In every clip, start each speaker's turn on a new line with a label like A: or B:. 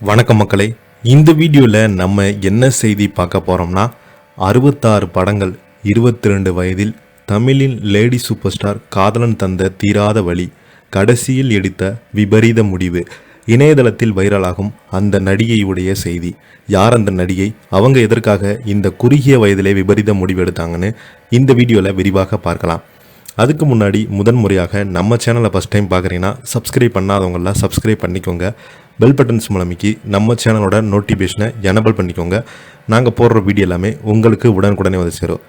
A: வணக்கம் மக்களே. இந்த வீடியோவில் நம்ம என்ன செய்தி பார்க்க போகிறோம்னா 66 படங்கள் 22 வயதில் தமிழின் லேடி சூப்பர் ஸ்டார் காதலன் தந்த தீராத வலி கடைசியில் எடுத்த விபரீத முடிவு இணையதளத்தில் வைரலாகும் அந்த நடிகையுடைய செய்தி. யார் அந்த நடிகை, அவங்க எதற்காக இந்த குறுகிய வயதிலே விபரீத முடிவு எடுத்தாங்கன்னு இந்த வீடியோவில் விரிவாக பார்க்கலாம். அதுக்கு முன்னாடி முதன்முறையாக நம்ம சேனலை ஃபஸ்ட் டைம் பார்க்குறீங்கன்னா சப்ஸ்கிரைப் பண்ணாதவங்களாம் சப்ஸ்கிரைப் பண்ணிக்கோங்க. பெல் பட்டன்ஸ் மூலமிக்கு நம்ம சேனலோட நோட்டிஃபிகேஷனை எனபிள் பண்ணிக்கோங்க. நாங்கள் போடுற வீடியோ எல்லாமே உங்களுக்கு உடனுக்குடனே வந்து சேரும்.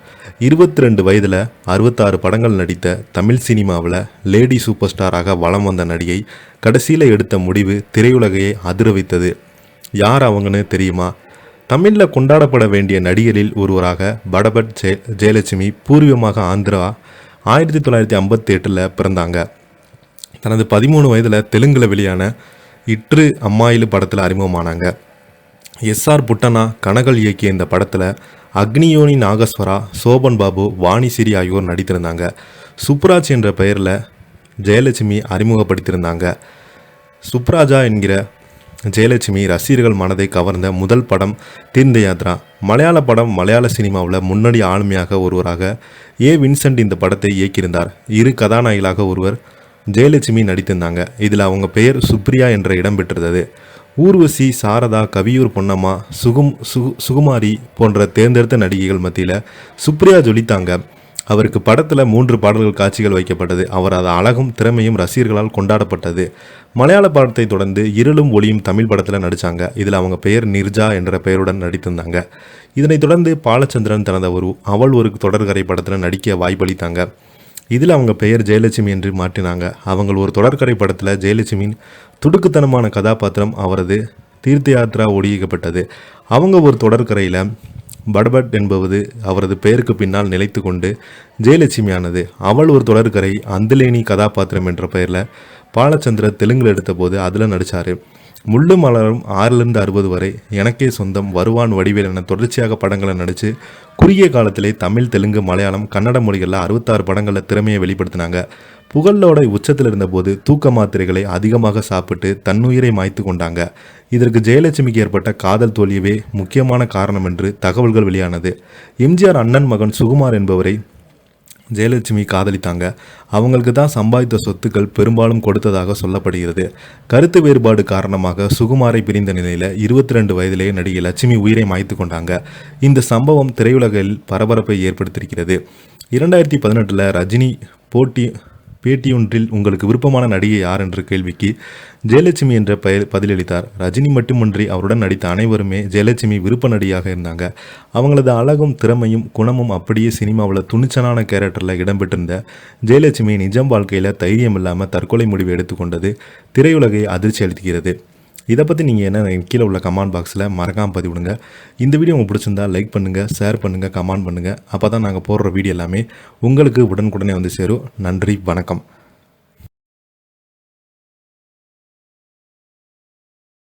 A: 22 வயதில் 66 படங்கள் நடித்த தமிழ் சினிமாவில் லேடி சூப்பர் ஸ்டாராக வலம் வந்த நடிகை கடைசியில் எடுத்த முடிவு திரையுலகையை அதிர வைத்தது. யார் அவங்கன்னு தெரியுமா? தமிழில் கொண்டாடப்பட வேண்டிய நடிகரில் ஒருவராக படபட் ஜெயலட்சுமி பூர்வீகமாக ஆந்திரா 1958 பிறந்தாங்க. தனது 13 வயதில் தெலுங்கில் வெளியான இற்று அம்மாயிலு படத்தில் அறிமுகமானாங்க. எஸ்ஆர் புட்டனா கனகல் இயக்கிய இந்த படத்தில் அக்னியோனி நாகஸ்வரா, சோபன் பாபு, வாணிசிறி ஆகியோர் நடித்திருந்தாங்க. சுப்ராஜ் என்ற பெயரில் ஜெயலட்சுமி அறிமுகப்படுத்தியிருந்தாங்க. சுப்ராஜா என்கிற ஜெயலட்சுமி ரசிகர்கள் மனதை கவர்ந்த முதல் படம் தீர்ந்த யாத்ரா. மலையாள படம் மலையாள சினிமாவில் முன்னணி ஆளுமையாக ஒருவராக வின்சென்ட் இந்த படத்தை இயக்கியிருந்தார். இரு கதாநாயகிகளாக ஒருவர் ஜெயலட்சுமி நடித்திருந்தாங்க. இதில் அவங்க பெயர் சுப்ரியா என்ற இடம் பெற்றிருந்தது. ஊர்வசி, சாரதா, கவியூர் பொன்னம்மா, சுகுமாரி போன்ற தேர்ந்தெடுத்த நடிகைகள் மத்தியில் சுப்ரியா ஜொலித்தாங்க. அவருக்கு படத்தில் 3 பாடல்கள் காட்சிகள் வைக்கப்பட்டது. அவர் அது அழகும் திறமையும் ரசிகர்களால் கொண்டாடப்பட்டது. மலையாள படத்தை தொடர்ந்து இருளும் ஒளியும் தமிழ் படத்தில் நடித்தாங்க. இதில் அவங்க பெயர் நிர்ஜா என்ற பெயருடன் நடித்திருந்தாங்க. இதனைத் தொடர்ந்து பாலச்சந்திரன் தனது அவள் ஒரு தொடர்கரை படத்தில் நடிக்க வாய்ப்பளித்தாங்க. இதில் அவங்க பெயர் ஜெயலட்சுமி என்று மாற்றினாங்க. அவங்க ஒரு தொடர்கரை படத்தில் ஜெயலட்சுமியின் துடுக்குத்தனமான கதாபாத்திரம் அவரது தீர்த்த யாத்ரா ஒடிக்கப்பட்டது. அவங்க ஒரு தொடர்கரையில் படபட் என்பது அவரது பெயருக்கு பின்னால் நிலைத்து கொண்டு ஜெயலட்சுமியானது. அவள் ஒரு தொடர்கரை அந்தலேனி கதாபாத்திரம் என்ற பெயரில் பாலச்சந்திரன் தெலுங்கில் எடுத்த போது அதில் நடித்தார். முள்ளு மலரும் 6-60 வரை, எனக்கே சொந்தம், வருவான் வடிவேல் என தொடர்ச்சியாக படங்களை நடித்து குறுகிய காலத்திலே தமிழ், தெலுங்கு, மலையாளம், கன்னட மொழிகளில் 66 படங்களில் திறமையை வெளிப்படுத்தினாங்க. புகழோட உச்சத்தில் இருந்தபோது தூக்க மாத்திரைகளை அதிகமாக சாப்பிட்டு தன்னுயிரை மாய்த்து கொண்டாங்க. இதற்கு ஜெயலட்சுமிக்கு ஏற்பட்ட காதல் தோல்வியே முக்கியமான காரணம் என்று தகவல்கள் வெளியானது. எம்ஜிஆர் அண்ணன் மகன் சுகுமார் என்பவரை ஜெயலட்சுமி காதலித்தாங்க. அவங்களுக்கு தான் சம்பாதித்த சொத்துக்கள் பெரும்பாலும் கொடுத்ததாக சொல்லப்படுகிறது. கருத்து வேறுபாடு காரணமாக சுகுமாரை பிரிந்த நிலையில் 22 வயதிலேயே நடிகை லட்சுமி உயிரை மாய்த்து கொண்டாங்க. இந்த சம்பவம் திரையுலகில் பரபரப்பை ஏற்படுத்தியிருக்கிறது. 2018 ரஜினி பேட்டியொன்றில் உங்களுக்கு விருப்பமான நடிகை யார் என்ற கேள்விக்கு ஜெயலட்சுமி என்ற பெயர் பதிலளித்தார். ரஜினி மட்டுமின்றி அவருடன் நடித்த அனைவருமே ஜெயலட்சுமி விருப்ப நடிகையாக இருந்தாங்க. அவங்களது அழகும் திறமையும் குணமும் அப்படியே சினிமாவில் துணிச்சலான கேரக்டரில் இடம்பெற்றிருந்த ஜெயலட்சுமி நிஜம் வாழ்க்கையில் தைரியம் இல்லாமல் தற்கொலை முடிவு எடுத்துக்கொண்டது திரையுலகை அதிர்ச்சி அளிக்கிறது. இதை பற்றி நீங்கள் என்ன கீழே உள்ள கமெண்ட் பாக்ஸில் மறக்காமல் பதிவிடுங்க. இந்த வீடியோ உங்களுக்கு பிடிச்சிருந்தா லைக் பண்ணுங்கள், ஷேர் பண்ணுங்கள், கமெண்ட் பண்ணுங்கள். அப்போ தான் நாங்கள் போடுற வீடியோ எல்லாமே உங்களுக்கு உடனுக்குடனே வந்து சேரும். நன்றி, வணக்கம்.